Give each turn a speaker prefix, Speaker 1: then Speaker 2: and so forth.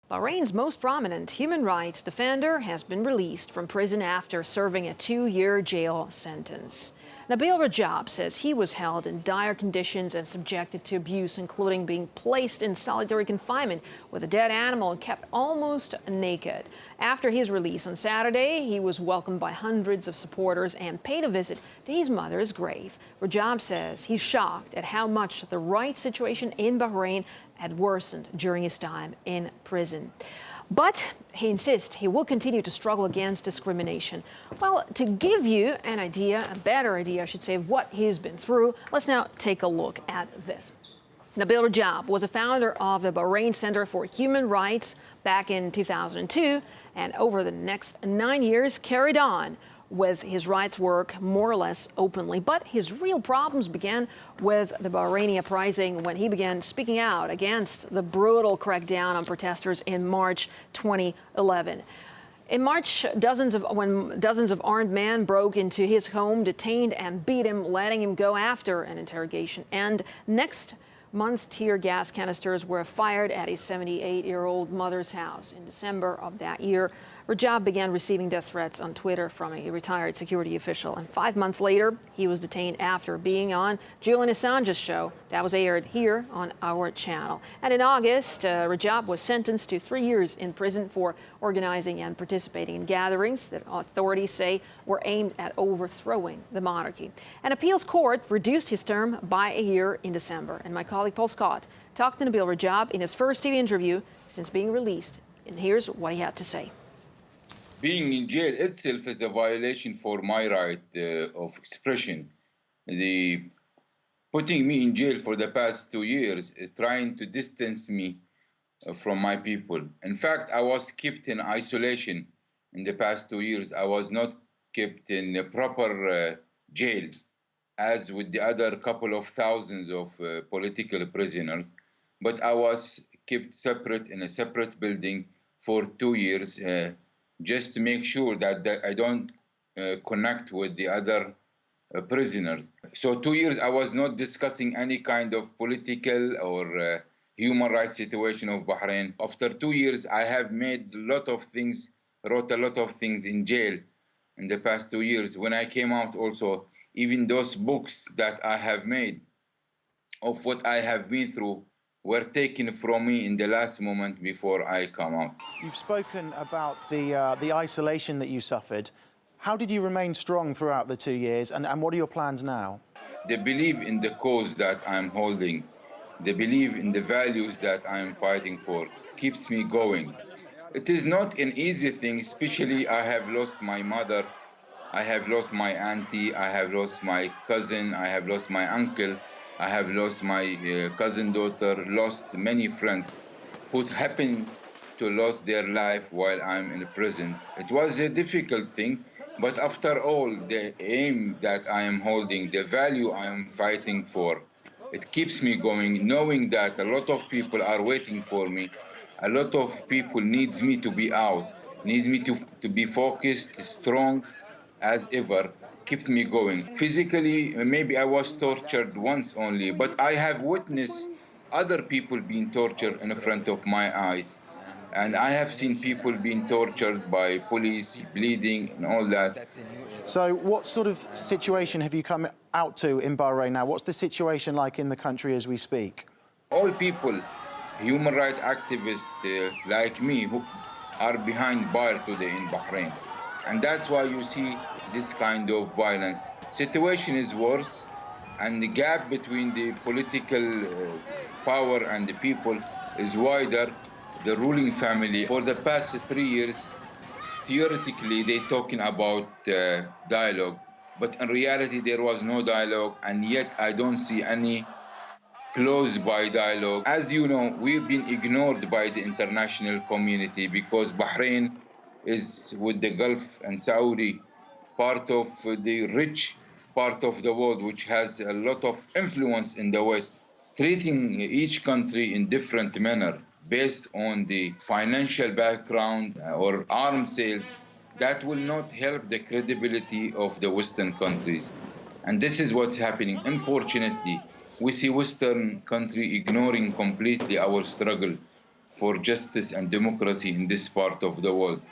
Speaker 1: Bahrain's most prominent human rights defender has been released from prison after serving a 2-year jail sentence. Nabeel Rajab says he was held in dire conditions and subjected to abuse, including being placed in solitary confinement with a dead animal and kept almost naked. After his release on Saturday, he was welcomed by hundreds of supporters and paid a visit to his mother's grave. Rajab says he's shocked at how much the rights situation in Bahrain had worsened during his time in prison. But he insists he will continue to struggle against discrimination. Well, to give you an idea, a better idea, I should say, of what he's been through, let's now take a look at this. Nabeel Rajab was a founder of the Bahrain Center for Human Rights back in 2002, and over the next 9 years carried on with his rights work more or less openly. But his real problems began with the Bahraini uprising when he began speaking out against the brutal crackdown on protesters in March 2011. In March, when dozens of armed men broke into his home, detained and beat him, letting him go after an interrogation. And next month, tear gas canisters were fired at his 78-year-old mother's house. In December of that year, Rajab began receiving death threats on Twitter from a retired security official. And 5 months later, he was detained after being on Julian Assange's show that was aired here on our channel. And in August, Rajab was sentenced to 3 years in prison for organizing and participating in gatherings that authorities say were aimed at overthrowing the monarchy. An appeals court reduced his term by a year in December. And my colleague Paul Scott talked to Nabeel Rajab in his first TV interview since being released. And here's what he had to say.
Speaker 2: Being in jail itself is a violation for my right of expression. The putting me in jail for the past 2 years, trying to distance me from my people. In fact, I was kept in isolation in the past 2 years. I was not kept in a proper jail, as with the other couple of thousands of political prisoners. But I was kept separate in a separate building for 2 years, just to make sure that I don't connect with the other prisoners. So 2 years I was not discussing any kind of political or human rights situation of Bahrain. After 2 years, I have made a lot of things, wrote a lot of things in jail in the past 2 years. When I came out also, even those books that I have made of what I have been through were taken from me in the last moment before I come out.
Speaker 3: You've spoken about the isolation that you suffered. How did you remain strong throughout the 2 years, and what are your plans now?
Speaker 2: They believe in the cause that I'm holding. They believe in the values that I'm fighting for. Keeps me going. It is not an easy thing, especially I have lost my mother, I have lost my auntie, I have lost my cousin, I have lost my uncle, I have lost my cousin daughter, lost many friends who happened to lose their life while I'm in prison. It was a difficult thing, but after all, the aim that I am holding, the value I am fighting for, it keeps me going, knowing that a lot of people are waiting for me. A lot of people needs me to be out, needs me to be focused, strong as ever, kept me going. Physically, maybe I was tortured once only, but I have witnessed other people being tortured in front of my eyes. And I have seen people being tortured by police, bleeding and all that.
Speaker 3: So what sort of situation have you come out to in Bahrain now? What's the situation like in the country as we speak?
Speaker 2: All people, human rights activists like me, who are behind bars today in Bahrain. And that's why you see this kind of violence. Situation is worse, and the gap between the political power and the people is wider. The ruling family, for the past 3 years, theoretically, they're talking about dialogue, but in reality, there was no dialogue, and yet I don't see any close by dialogue. As you know, we've been ignored by the international community because Bahrain is, with the Gulf and Saudi, part of the rich part of the world, which has a lot of influence in the West, treating each country in different manner based on the financial background or arms sales. That will not help the credibility of the Western countries. And this is what's happening. Unfortunately, we see Western country ignoring completely our struggle for justice and democracy in this part of the world.